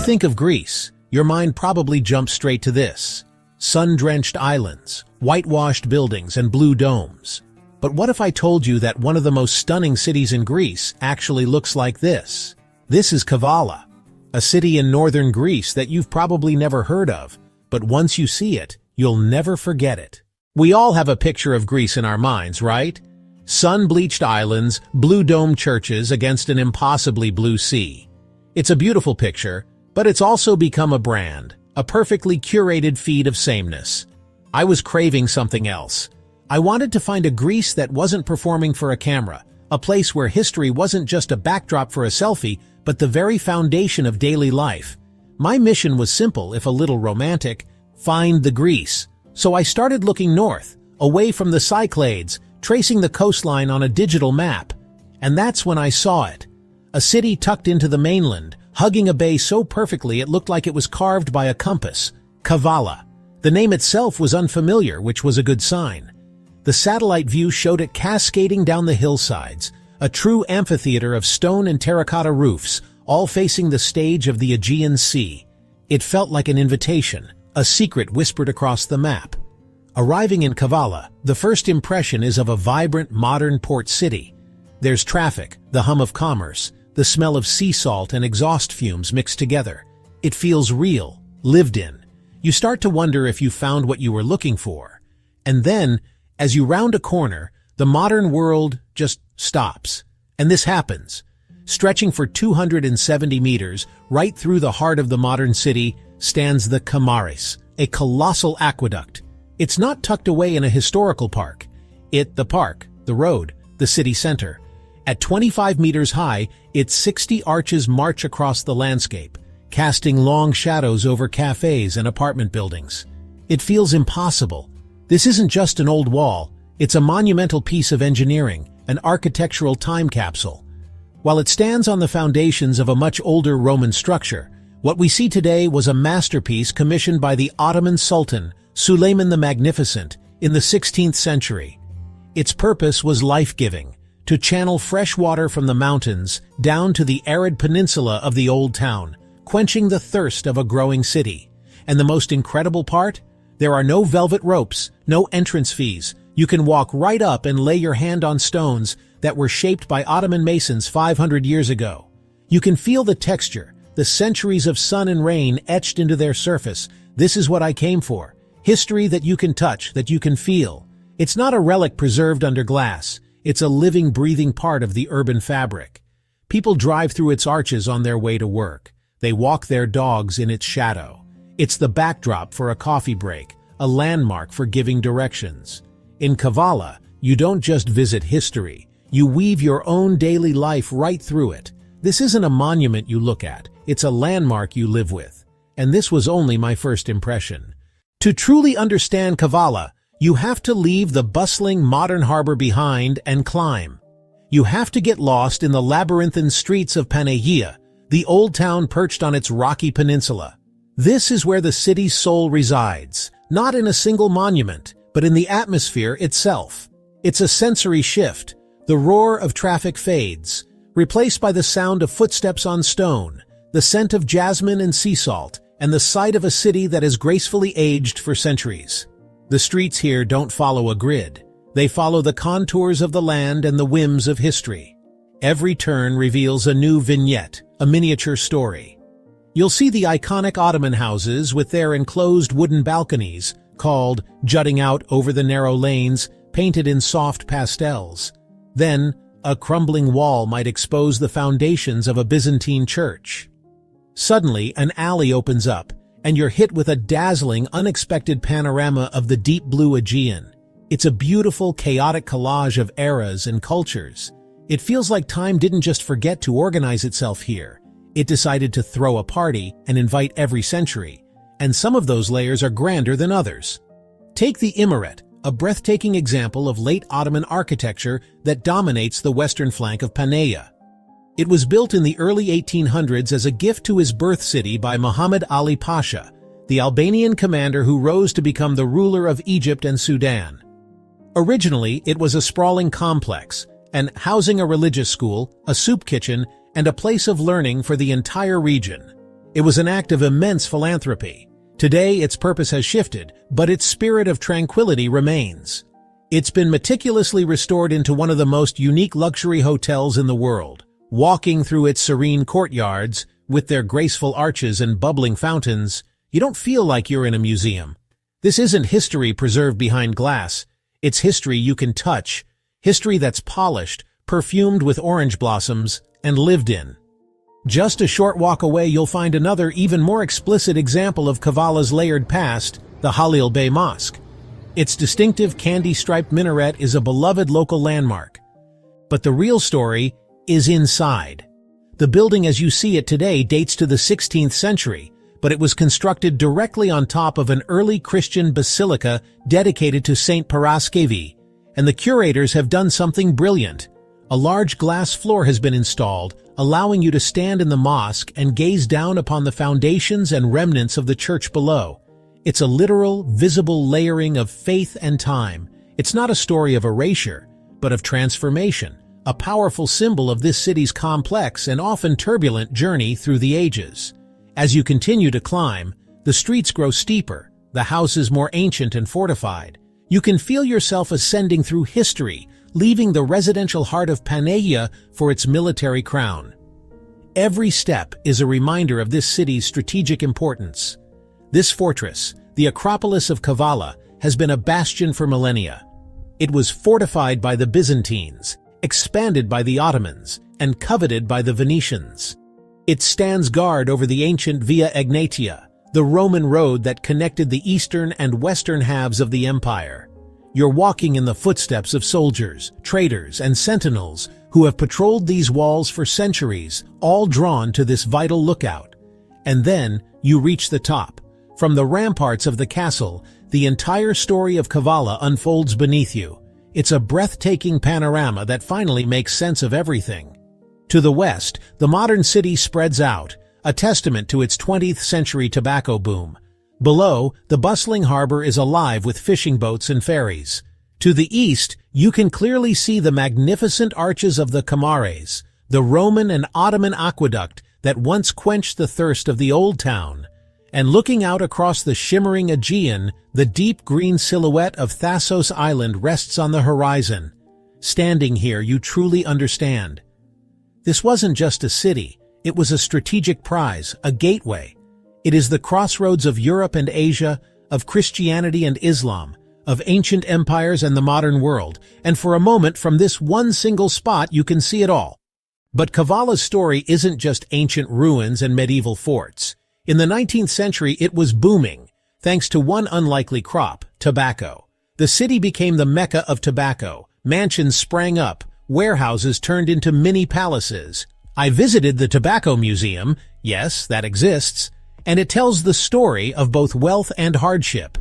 think of Greece, your mind probably jumps straight to this: sun-drenched islands, whitewashed buildings, and blue domes. But what if I told you that one of the most stunning cities in Greece actually looks like this? This is Kavala, a city in northern Greece that you've probably never heard of, but once you see it, you'll never forget it. We all have a picture of Greece in our minds, right? Sun-bleached islands, blue dome churches against an impossibly blue sea. It's a beautiful picture, but it's also become a brand, a perfectly curated feed of sameness. I was craving something else. I wanted to find a Greece that wasn't performing for a camera, a place where history wasn't just a backdrop for a selfie, but the very foundation of daily life. My mission was simple, if a little romantic: find the Greece. So I started looking north, away from the Cyclades, tracing the coastline on a digital map. And that's when I saw it. A city tucked into the mainland, hugging a bay so perfectly it looked like it was carved by a compass: Kavala. The name itself was unfamiliar, which was a good sign. The satellite view showed it cascading down the hillsides, a true amphitheater of stone and terracotta roofs, all facing the stage of the Aegean Sea. It felt like an invitation, a secret whispered across the map. Arriving in Kavala, the first impression is of a vibrant, modern port city. There's traffic, the hum of commerce, the smell of sea salt and exhaust fumes mixed together. It feels real, lived in. You start to wonder if you found what you were looking for. And then, as you round a corner, the modern world just stops. And this happens. Stretching for 270 meters, right through the heart of the modern city, stands the Kamaris, a colossal aqueduct. It's not tucked away in a historical park. The park, the road, the city center. At 25 meters high, its 60 arches march across the landscape, casting long shadows over cafes and apartment buildings. It feels impossible. This isn't just an old wall, it's a monumental piece of engineering, an architectural time capsule. While it stands on the foundations of a much older Roman structure, what we see today was a masterpiece commissioned by the Ottoman Sultan, Suleiman the Magnificent, in the 16th century. Its purpose was life-giving, to channel fresh water from the mountains down to the arid peninsula of the old town, quenching the thirst of a growing city. And the most incredible part? There are no velvet ropes, no entrance fees. You can walk right up and lay your hand on stones that were shaped by Ottoman masons 500 years ago. You can feel the texture, the centuries of sun and rain etched into their surface. This is what I came for. History that you can touch, that you can feel. It's not a relic preserved under glass. It's a living, breathing part of the urban fabric. People drive through its arches on their way to work. They walk their dogs in its shadow. It's the backdrop for a coffee break, a landmark for giving directions. In Kavala, you don't just visit history. You weave your own daily life right through it. This isn't a monument you look at. It's a landmark you live with. And this was only my first impression. To truly understand Kavala, you have to leave the bustling modern harbor behind and climb. You have to get lost in the labyrinthine streets of Panagia, the old town perched on its rocky peninsula. This is where the city's soul resides, not in a single monument, but in the atmosphere itself. It's a sensory shift. The roar of traffic fades, replaced by the sound of footsteps on stone, the scent of jasmine and sea salt, and the sight of a city that has gracefully aged for centuries. The streets here don't follow a grid. They follow the contours of the land and the whims of history. Every turn reveals a new vignette, a miniature story. You'll see the iconic Ottoman houses with their enclosed wooden balconies, called jutting out over the narrow lanes, painted in soft pastels. Then, a crumbling wall might expose the foundations of a Byzantine church. Suddenly, an alley opens up, and you're hit with a dazzling, unexpected panorama of the deep blue Aegean. It's a beautiful, chaotic collage of eras and cultures. It feels like time didn't just forget to organize itself here. It decided to throw a party and invite every century, and some of those layers are grander than others. Take the Imaret, a breathtaking example of late Ottoman architecture that dominates the western flank of Panagia. It was built in the early 1800s as a gift to his birth city by Muhammad Ali Pasha, the Albanian commander who rose to become the ruler of Egypt and Sudan. Originally, it was a sprawling complex, and housing a religious school, a soup kitchen, and a place of learning for the entire region. It was an act of immense philanthropy. Today, its purpose has shifted, but its spirit of tranquility remains. It's been meticulously restored into one of the most unique luxury hotels in the world. Walking through its serene courtyards, with their graceful arches and bubbling fountains, you don't feel like you're in a museum. This isn't history preserved behind glass. It's history you can touch, history that's polished, perfumed with orange blossoms, and lived in. Just a short walk away, you'll find another, even more explicit example of Kavala's layered past, the Halil Bey Mosque. Its distinctive candy-striped minaret is a beloved local landmark. But the real story is inside. The building as you see it today dates to the 16th century, but it was constructed directly on top of an early Christian basilica dedicated to Saint Paraskevi, and the curators have done something brilliant. A large glass floor has been installed, allowing you to stand in the mosque and gaze down upon the foundations and remnants of the church below. It's a literal, visible layering of faith and time. It's not a story of erasure, but of transformation, a powerful symbol of this city's complex and often turbulent journey through the ages. As you continue to climb, the streets grow steeper, the houses more ancient and fortified. You can feel yourself ascending through history, leaving the residential heart of Panagia for its military crown. Every step is a reminder of this city's strategic importance. This fortress, the Acropolis of Kavala, has been a bastion for millennia. It was fortified by the Byzantines, expanded by the Ottomans, and coveted by the Venetians. It stands guard over the ancient Via Egnatia, the Roman road that connected the eastern and western halves of the empire. You're walking in the footsteps of soldiers, traders, and sentinels who have patrolled these walls for centuries, all drawn to this vital lookout. And then you reach the top. From the ramparts of the castle, the entire story of Kavala unfolds beneath you. It's a breathtaking panorama that finally makes sense of everything. To the west, the modern city spreads out, a testament to its 20th century tobacco boom. Below, the bustling harbor is alive with fishing boats and ferries. To the east, you can clearly see the magnificent arches of the Kamares, the Roman and Ottoman aqueduct that once quenched the thirst of the old town. And looking out across the shimmering Aegean, the deep green silhouette of Thasos Island rests on the horizon. Standing here, you truly understand. This wasn't just a city, it was a strategic prize, a gateway. It is the crossroads of Europe and Asia, of Christianity and Islam, of ancient empires and the modern world, and for a moment from this one single spot you can see it all. But Kavala's story isn't just ancient ruins and medieval forts. In the 19th century, it was booming, thanks to one unlikely crop, tobacco. The city became the mecca of tobacco. Mansions sprang up, warehouses turned into mini palaces. I visited the Tobacco Museum, yes, that exists, and it tells the story of both wealth and hardship,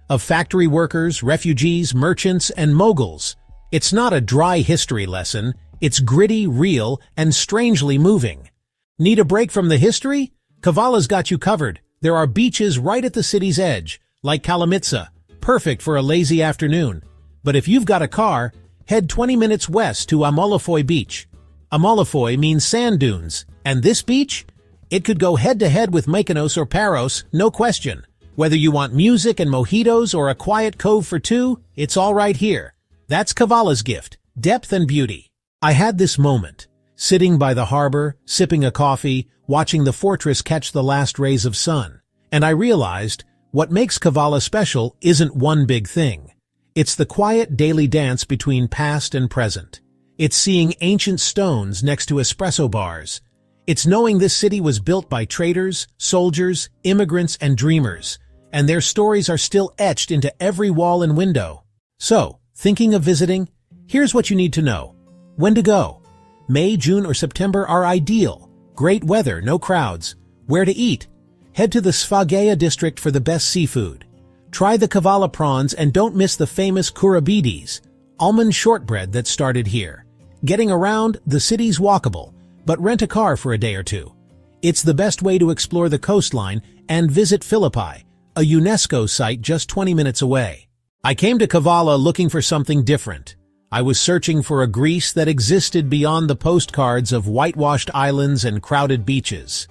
of factory workers, refugees, merchants, and moguls. It's not a dry history lesson, it's gritty, real, and strangely moving. Need a break from the history? Kavala's got you covered. There are beaches right at the city's edge, like Kalamitsa, perfect for a lazy afternoon. But if you've got a car, head 20 minutes west to Amalfoy Beach. Amalfoy means sand dunes, and this beach? It could go head-to-head with Mykonos or Paros, no question. Whether you want music and mojitos or a quiet cove for two, it's all right here. That's Kavala's gift, depth and beauty. I had this moment, sitting by the harbor, sipping a coffee, watching the fortress catch the last rays of sun. And I realized, what makes Kavala special isn't one big thing. It's the quiet daily dance between past and present. It's seeing ancient stones next to espresso bars. It's knowing this city was built by traders, soldiers, immigrants, and dreamers, and their stories are still etched into every wall and window. So, thinking of visiting? Here's what you need to know. When to go? May, June, or September are ideal. Great weather, no crowds. Where to eat? Head to the Sfagea district for the best seafood. Try the Kavala prawns and don't miss the famous kurabidis, almond shortbread that started here. Getting around, the city's walkable, but rent a car for a day or two. It's the best way to explore the coastline and visit Philippi, a UNESCO site just 20 minutes away. I came to Kavala looking for something different. I was searching for a Greece that existed beyond the postcards of whitewashed islands and crowded beaches.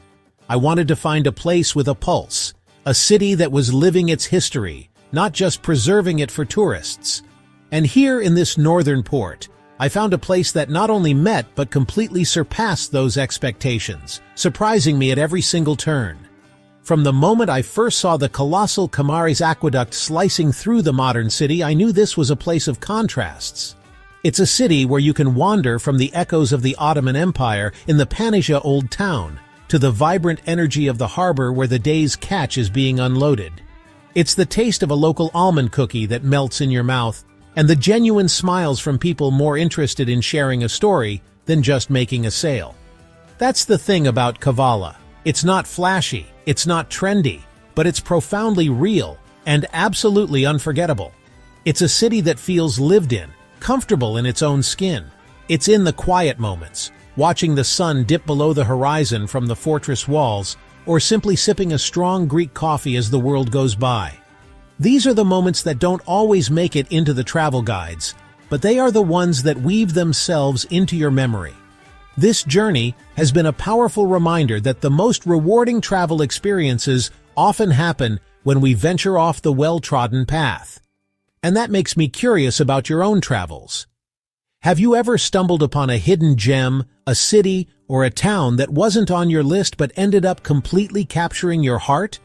I wanted to find a place with a pulse, a city that was living its history, not just preserving it for tourists. And here in this northern port, I found a place that not only met but completely surpassed those expectations, surprising me at every single turn. From the moment I first saw the colossal Kamares aqueduct slicing through the modern city, I knew this was a place of contrasts. It's a city where you can wander from the echoes of the Ottoman Empire in the Panagia old town to the vibrant energy of the harbor where the day's catch is being unloaded. It's the taste of a local almond cookie that melts in your mouth, and the genuine smiles from people more interested in sharing a story than just making a sale. That's the thing about Kavala. It's not flashy, it's not trendy, but it's profoundly real and absolutely unforgettable. It's a city that feels lived in, comfortable in its own skin. It's in the quiet moments, watching the sun dip below the horizon from the fortress walls, or simply sipping a strong Greek coffee as the world goes by. These are the moments that don't always make it into the travel guides, but they are the ones that weave themselves into your memory. This journey has been a powerful reminder that the most rewarding travel experiences often happen when we venture off the well-trodden path. And that makes me curious about your own travels. Have you ever stumbled upon a hidden gem, a city, or a town that wasn't on your list but ended up completely capturing your heart?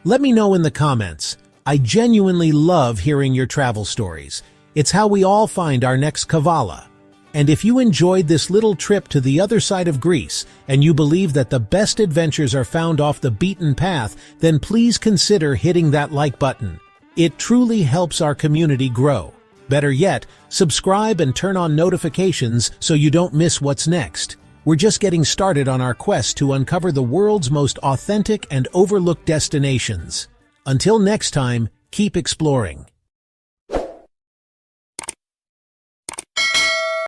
Let me know in the comments. I genuinely love hearing your travel stories. It's how we all find our next Kavala. And if you enjoyed this little trip to the other side of Greece, and you believe that the best adventures are found off the beaten path, then please consider hitting that like button. It truly helps our community grow. Better yet, subscribe and turn on notifications so you don't miss what's next. We're just getting started on our quest to uncover the world's most authentic and overlooked destinations. Until next time, keep exploring.